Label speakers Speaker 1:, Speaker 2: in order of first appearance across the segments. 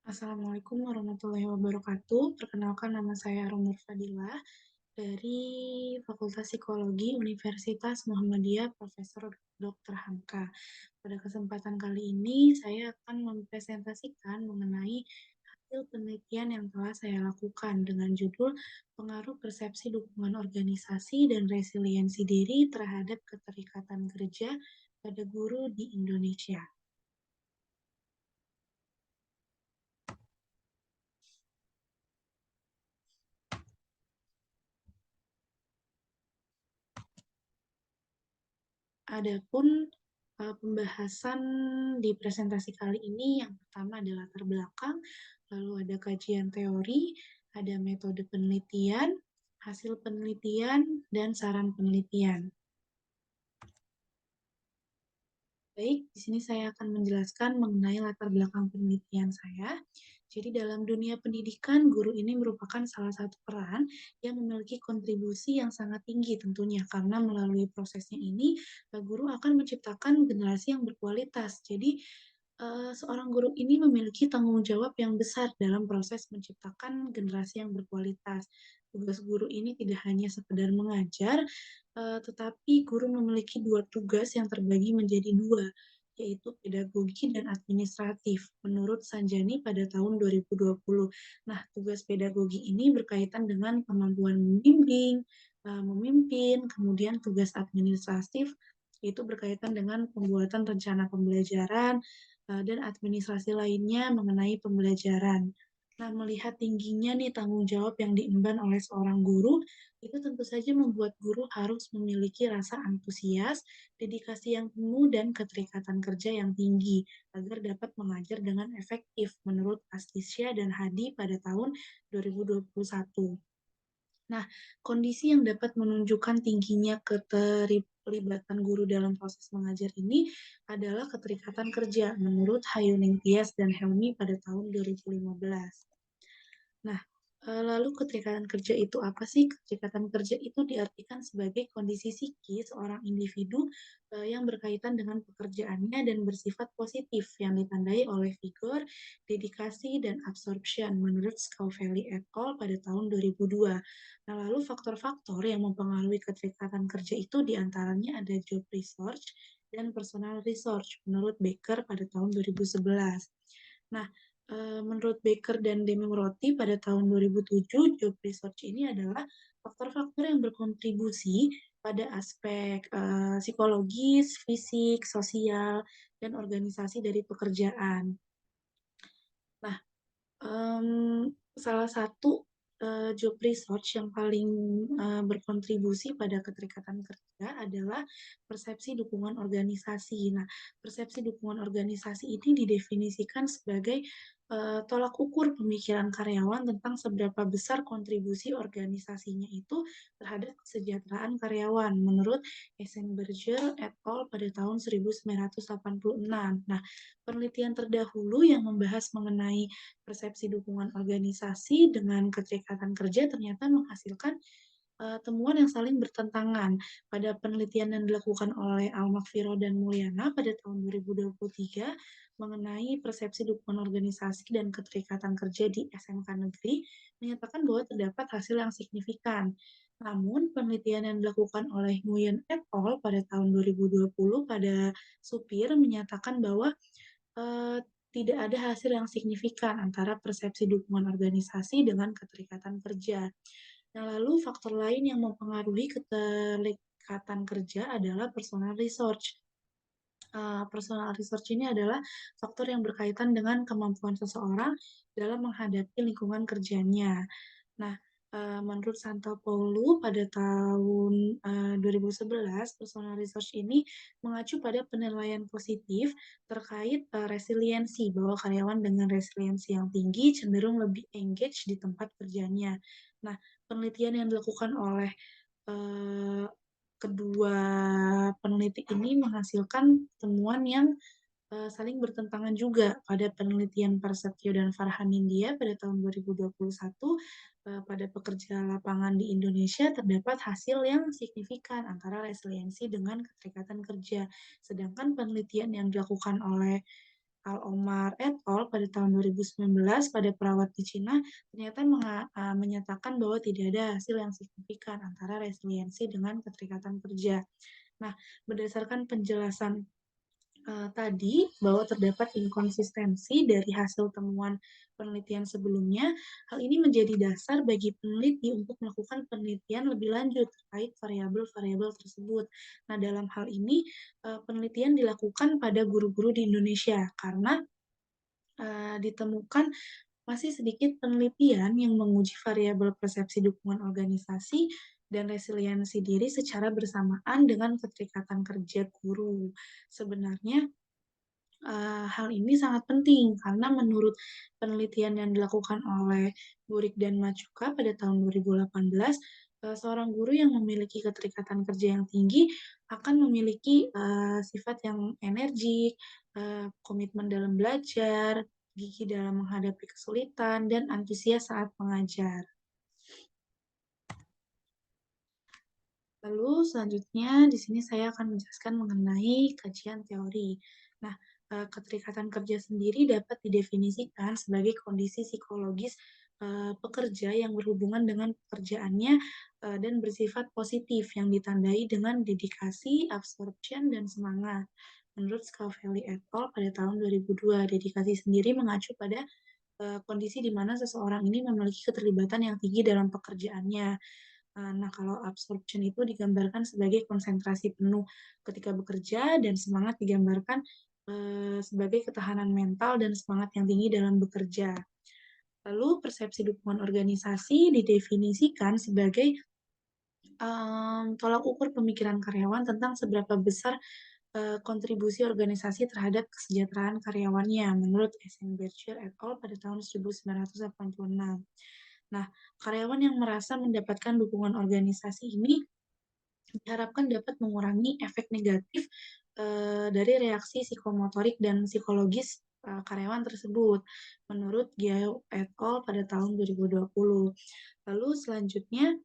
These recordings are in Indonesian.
Speaker 1: Assalamualaikum warahmatullahi wabarakatuh. Perkenalkan, nama saya Romur Fadilah dari Fakultas Psikologi Universitas Muhammadiyah Profesor Dr. Hamka. Pada kesempatan kali ini saya akan mempresentasikan mengenai hasil penelitian yang telah saya lakukan dengan judul Pengaruh Persepsi Dukungan Organisasi dan Resiliensi Diri Terhadap Keterikatan Kerja pada Guru di Indonesia. Adapun pembahasan di presentasi kali ini yang pertama adalah latar belakang, lalu ada kajian teori, ada metode penelitian, hasil penelitian, dan saran penelitian. Baik, di sini saya akan menjelaskan mengenai latar belakang penelitian saya. Jadi dalam dunia pendidikan, guru ini merupakan salah satu peran yang memiliki kontribusi yang sangat tinggi tentunya, karena melalui prosesnya ini, guru akan menciptakan generasi yang berkualitas. Jadi, seorang guru ini memiliki tanggung jawab yang besar dalam proses menciptakan generasi yang berkualitas. Tugas guru ini tidak hanya sekedar mengajar, tetapi guru memiliki dua tugas yang terbagi menjadi dua, yaitu pedagogi dan administratif, menurut Sanjani pada tahun 2020. Nah, tugas pedagogi ini berkaitan dengan kemampuan membimbing, memimpin, kemudian tugas administratif itu berkaitan dengan pembuatan rencana pembelajaran, dan administrasi lainnya mengenai pembelajaran. Nah, melihat tingginya nih tanggung jawab yang diemban oleh seorang guru, itu tentu saja membuat guru harus memiliki rasa antusias, dedikasi yang penuh, dan keterikatan kerja yang tinggi agar dapat mengajar dengan efektif menurut Astisya dan Hadi pada tahun 2021. Nah, kondisi yang dapat menunjukkan tingginya keterlibatan guru dalam proses mengajar ini adalah keterikatan kerja menurut Hayuning Tias dan Helmi pada tahun 2015. Nah, lalu keterikatan kerja itu apa sih? Keterikatan kerja itu diartikan sebagai kondisi psikis seorang individu yang berkaitan dengan pekerjaannya dan bersifat positif yang ditandai oleh vigor, dedikasi, dan absorption menurut Scaufeli et al. Pada tahun 2002. Nah, lalu faktor-faktor yang mempengaruhi keterikatan kerja itu diantaranya ada job research dan personal research menurut Baker pada tahun 2011. Nah, menurut Baker dan Demi-Roti pada tahun 2007, job research ini adalah faktor-faktor yang berkontribusi pada aspek psikologis, fisik, sosial, dan organisasi dari pekerjaan. Nah, salah satu job research yang paling berkontribusi pada keterikatan kerja adalah persepsi dukungan organisasi. Nah, persepsi dukungan organisasi ini didefinisikan sebagai tolak ukur pemikiran karyawan tentang seberapa besar kontribusi organisasinya itu terhadap kesejahteraan karyawan menurut Eisenberger et al. Pada tahun 1986. Nah, penelitian terdahulu yang membahas mengenai persepsi dukungan organisasi dengan keterikatan kerja ternyata menghasilkan temuan yang saling bertentangan. Pada penelitian yang dilakukan oleh Al-Makfiro dan Mulyana pada tahun 2023 mengenai persepsi dukungan organisasi dan keterikatan kerja di SMK negeri menyatakan bahwa terdapat hasil yang signifikan. Namun, penelitian yang dilakukan oleh Nguyen et al. Pada tahun 2020 pada supir menyatakan bahwa eh, tidak ada hasil yang signifikan antara persepsi dukungan organisasi dengan keterikatan kerja. Nah, lalu faktor lain yang mempengaruhi keterikatan kerja adalah personal research. Personal research ini adalah faktor yang berkaitan dengan kemampuan seseorang dalam menghadapi lingkungan kerjanya. Nah, menurut Santopoulou pada tahun 2011, personal research ini mengacu pada penilaian positif terkait resiliensi, bahwa karyawan dengan resiliensi yang tinggi cenderung lebih engage di tempat kerjanya. Nah, penelitian yang dilakukan oleh kedua peneliti ini menghasilkan temuan yang saling bertentangan juga. Pada penelitian Prasetyo dan Farhan India pada tahun 2021, pada pekerja lapangan di Indonesia terdapat hasil yang signifikan antara resiliensi dengan keterikatan kerja. Sedangkan penelitian yang dilakukan oleh Al-Omar et al. Pada tahun 2019 pada perawat di Cina ternyata menyatakan bahwa tidak ada hasil yang signifikan antara resiliensi dengan keterikatan kerja. Nah, berdasarkan penjelasan tadi bahwa terdapat inkonsistensi dari hasil temuan penelitian sebelumnya, hal ini menjadi dasar bagi peneliti untuk melakukan penelitian lebih lanjut terkait variabel-variabel tersebut. Nah, dalam hal ini penelitian dilakukan pada guru-guru di Indonesia karena ditemukan masih sedikit penelitian yang menguji variabel persepsi dukungan organisasi dan resiliensi diri secara bersamaan dengan keterikatan kerja guru. Sebenarnya hal ini sangat penting karena menurut penelitian yang dilakukan oleh Burik dan Machuca pada tahun 2018, seorang guru yang memiliki keterikatan kerja yang tinggi akan memiliki sifat yang energik, komitmen dalam belajar, gigih dalam menghadapi kesulitan, dan antusias saat mengajar. Lalu selanjutnya di sini saya akan menjelaskan mengenai kajian teori. Nah, keterikatan kerja sendiri dapat didefinisikan sebagai kondisi psikologis pekerja yang berhubungan dengan pekerjaannya dan bersifat positif yang ditandai dengan dedikasi, absorption, dan semangat. Menurut Scavelli et al. Pada tahun 2002, dedikasi sendiri mengacu pada kondisi di mana seseorang ini memiliki keterlibatan yang tinggi dalam pekerjaannya. Nah, kalau absorption itu digambarkan sebagai konsentrasi penuh ketika bekerja dan semangat digambarkan sebagai ketahanan mental dan semangat yang tinggi dalam bekerja. Lalu persepsi dukungan organisasi didefinisikan sebagai tolak ukur pemikiran karyawan tentang seberapa besar kontribusi organisasi terhadap kesejahteraan karyawannya menurut Eisenberger et al. Pada tahun 1986. Nah, karyawan yang merasa mendapatkan dukungan organisasi ini diharapkan dapat mengurangi efek negatif dari reaksi psikomotorik dan psikologis karyawan tersebut, menurut Giao et al. Pada tahun 2020. Lalu selanjutnya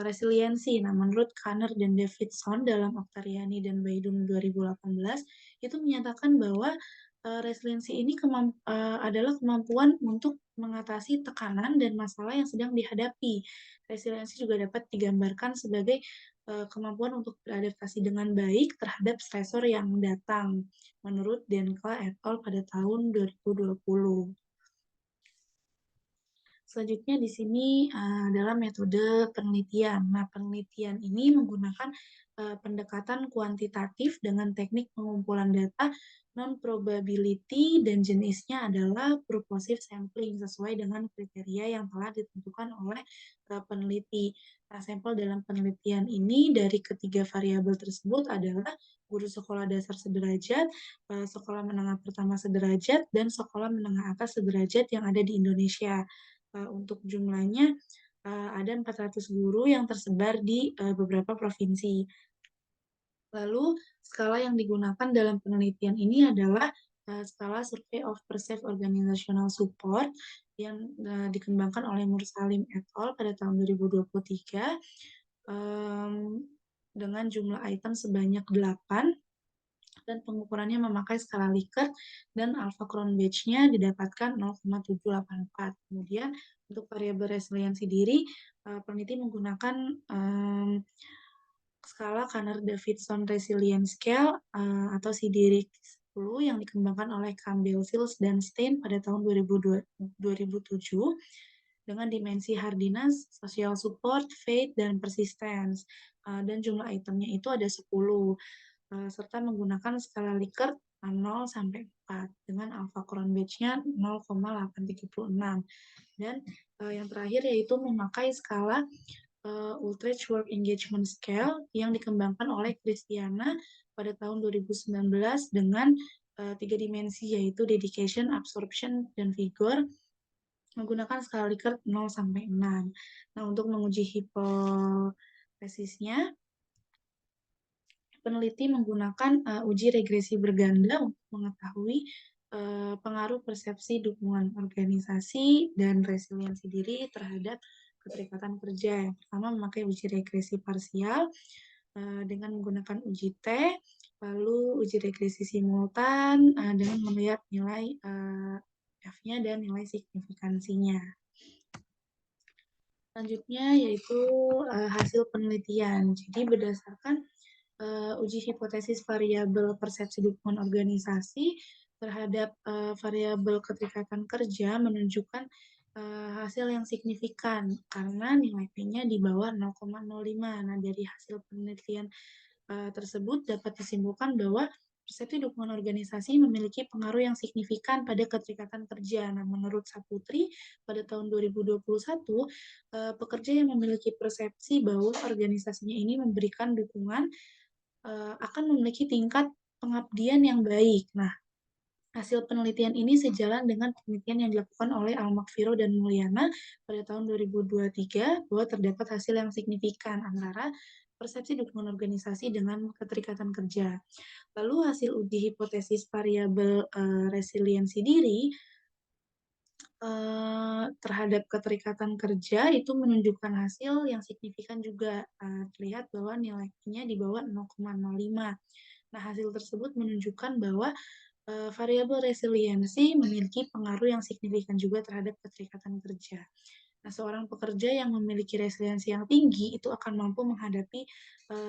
Speaker 1: resiliensi. Nah, menurut Kanner dan Davidson dalam Oktariani dan Baidun 2018 itu menyatakan bahwa resiliensi ini adalah kemampuan untuk mengatasi tekanan dan masalah yang sedang dihadapi. Resiliensi juga dapat digambarkan sebagai kemampuan untuk beradaptasi dengan baik terhadap stresor yang datang, menurut Denkla et al. Pada tahun 2020. Selanjutnya di sini adalah metode penelitian. Nah, penelitian ini menggunakan pendekatan kuantitatif dengan teknik pengumpulan data non-probability dan jenisnya adalah purposive sampling sesuai dengan kriteria yang telah ditentukan oleh peneliti. Nah, sampel dalam penelitian ini dari ketiga variabel tersebut adalah guru sekolah dasar sederajat, sekolah menengah pertama sederajat, dan sekolah menengah atas sederajat yang ada di Indonesia. Untuk jumlahnya ada 400 guru yang tersebar di beberapa provinsi. Lalu skala yang digunakan dalam penelitian ini adalah skala Survey of Perceived Organizational Support yang dikembangkan oleh Mursalim et al. Pada tahun 2023 dengan jumlah item sebanyak 8 dan pengukurannya memakai skala Likert dan alpha Cronbach-nya didapatkan 0,784. Kemudian untuk variabel resiliensi diri, peneliti menggunakan skala Kanner-Davidson Resilience Scale atau CDRIC 10 yang dikembangkan oleh Campbell, Sills, dan Stein pada tahun 2007 dengan dimensi hardiness, social support, faith, dan persistence. Dan jumlah itemnya itu ada 10 serta menggunakan skala Likert 0 sampai 4 dengan alpha Cronbach-nya 0,836. Dan yang terakhir yaitu memakai skala Ultrich Work Engagement Scale yang dikembangkan oleh Christiana pada tahun 2019 dengan 3 dimensi yaitu dedication, absorption, dan vigor menggunakan skala Likert 0 sampai 6. Nah, untuk menguji hipotesisnya peneliti menggunakan uji regresi berganda untuk mengetahui pengaruh persepsi dukungan organisasi dan resiliensi diri terhadap keterikatan kerja. Yang pertama memakai uji regresi parsial dengan menggunakan uji T, lalu uji regresi simultan dengan melihat nilai F-nya dan nilai signifikansinya. Selanjutnya yaitu hasil penelitian. Jadi berdasarkan uji hipotesis variabel persepsi dukungan organisasi terhadap variabel keterikatan kerja menunjukkan hasil yang signifikan karena nilai P-nya di bawah 0,05. Nah, dari hasil penelitian tersebut dapat disimpulkan bahwa persepsi dukungan organisasi memiliki pengaruh yang signifikan pada keterikatan kerja. Nah, menurut Saputri, pada tahun 2021, pekerja yang memiliki persepsi bahwa organisasinya ini memberikan dukungan akan memiliki tingkat pengabdian yang baik. Nah, hasil penelitian ini sejalan dengan penelitian yang dilakukan oleh Al-Makfiro dan Mulyana pada tahun 2023 bahwa terdapat hasil yang signifikan antara persepsi dukungan organisasi dengan keterikatan kerja. Lalu hasil uji hipotesis variabel resiliensi diri terhadap keterikatan kerja itu menunjukkan hasil yang signifikan juga. Terlihat bahwa nilainya di bawah 0,05. Nah, hasil tersebut menunjukkan bahwa variabel resiliensi memiliki pengaruh yang signifikan juga terhadap keterikatan kerja. Nah, seorang pekerja yang memiliki resiliensi yang tinggi itu akan mampu menghadapi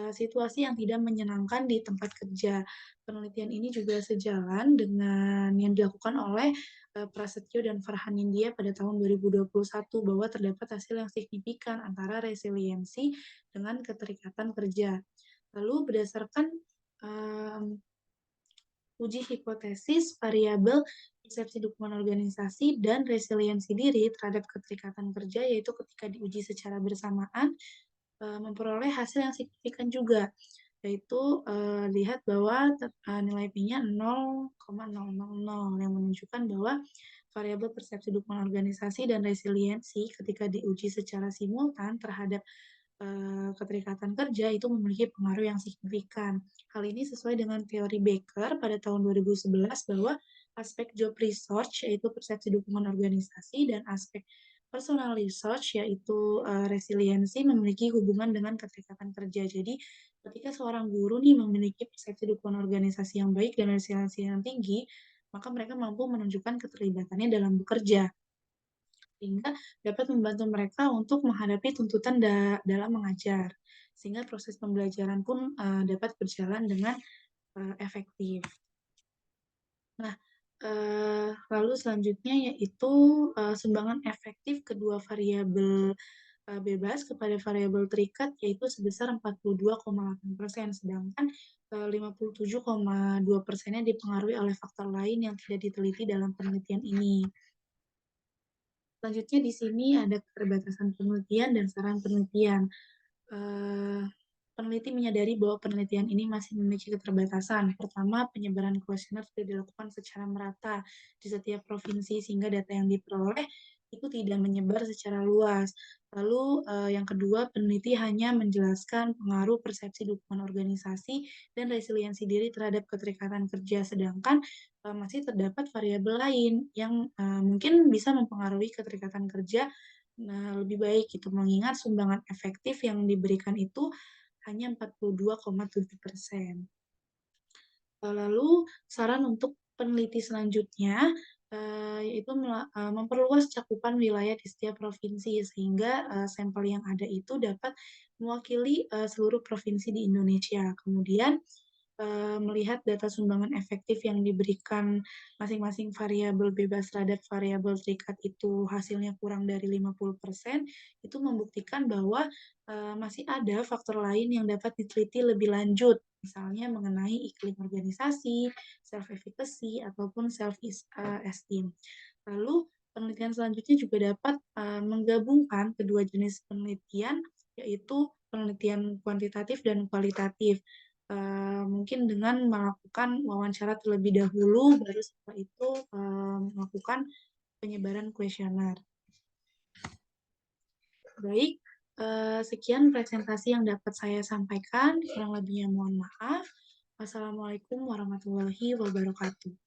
Speaker 1: situasi yang tidak menyenangkan di tempat kerja. Penelitian ini juga sejalan dengan yang dilakukan oleh Prasetyo dan Farhan India pada tahun 2021 bahwa terdapat hasil yang signifikan antara resiliensi dengan keterikatan kerja. Lalu berdasarkan uji hipotesis variabel persepsi dukungan organisasi dan resiliensi diri terhadap keterikatan kerja, yaitu ketika diuji secara bersamaan memperoleh hasil yang signifikan juga, yaitu lihat bahwa nilai P-nya 0,000 yang menunjukkan bahwa variabel persepsi dukungan organisasi dan resiliensi ketika diuji secara simultan terhadap keterikatan kerja itu memiliki pengaruh yang signifikan. Hal ini sesuai dengan teori Baker pada tahun 2011 bahwa aspek job research yaitu persepsi dukungan organisasi dan aspek personal research yaitu resiliensi memiliki hubungan dengan keterikatan kerja. Jadi ketika seorang guru nih memiliki persepsi dukungan organisasi yang baik dan resiliensi yang tinggi, maka mereka mampu menunjukkan keterlibatannya dalam bekerja sehingga dapat membantu mereka untuk menghadapi tuntutan dalam mengajar, sehingga proses pembelajaran pun dapat berjalan dengan efektif. Nah, lalu selanjutnya yaitu sumbangan efektif kedua variabel bebas kepada variabel terikat yaitu sebesar 42,8%, sedangkan 57,2%-nya dipengaruhi oleh faktor lain yang tidak diteliti dalam penelitian ini. Selanjutnya di sini ada keterbatasan penelitian dan saran penelitian. Peneliti menyadari bahwa penelitian ini masih memiliki keterbatasan. Pertama, penyebaran kuesioner tidak dilakukan secara merata di setiap provinsi sehingga data yang diperoleh itu tidak menyebar secara luas. Lalu yang kedua, peneliti hanya menjelaskan pengaruh persepsi dukungan organisasi dan resiliensi diri terhadap keterikatan kerja, sedangkan masih terdapat variabel lain yang mungkin bisa mempengaruhi keterikatan kerja lebih baik itu mengingat sumbangan efektif yang diberikan itu hanya 42,7%. Lalu saran untuk peneliti selanjutnya yaitu memperluas cakupan wilayah di setiap provinsi sehingga sampel yang ada itu dapat mewakili seluruh provinsi di Indonesia. Kemudian melihat data sumbangan efektif yang diberikan masing-masing variabel bebas terhadap variabel terikat itu hasilnya kurang dari 50%, itu membuktikan bahwa masih ada faktor lain yang dapat diteliti lebih lanjut, misalnya mengenai iklim organisasi, self-efficacy, ataupun self-esteem. Lalu, penelitian selanjutnya juga dapat menggabungkan kedua jenis penelitian, yaitu penelitian kuantitatif dan kualitatif. Mungkin dengan melakukan wawancara terlebih dahulu, baru setelah itu melakukan penyebaran kuesioner. Baik, Sekian presentasi yang dapat saya sampaikan, kurang lebihnya mohon maaf. Wassalamualaikum warahmatullahi wabarakatuh.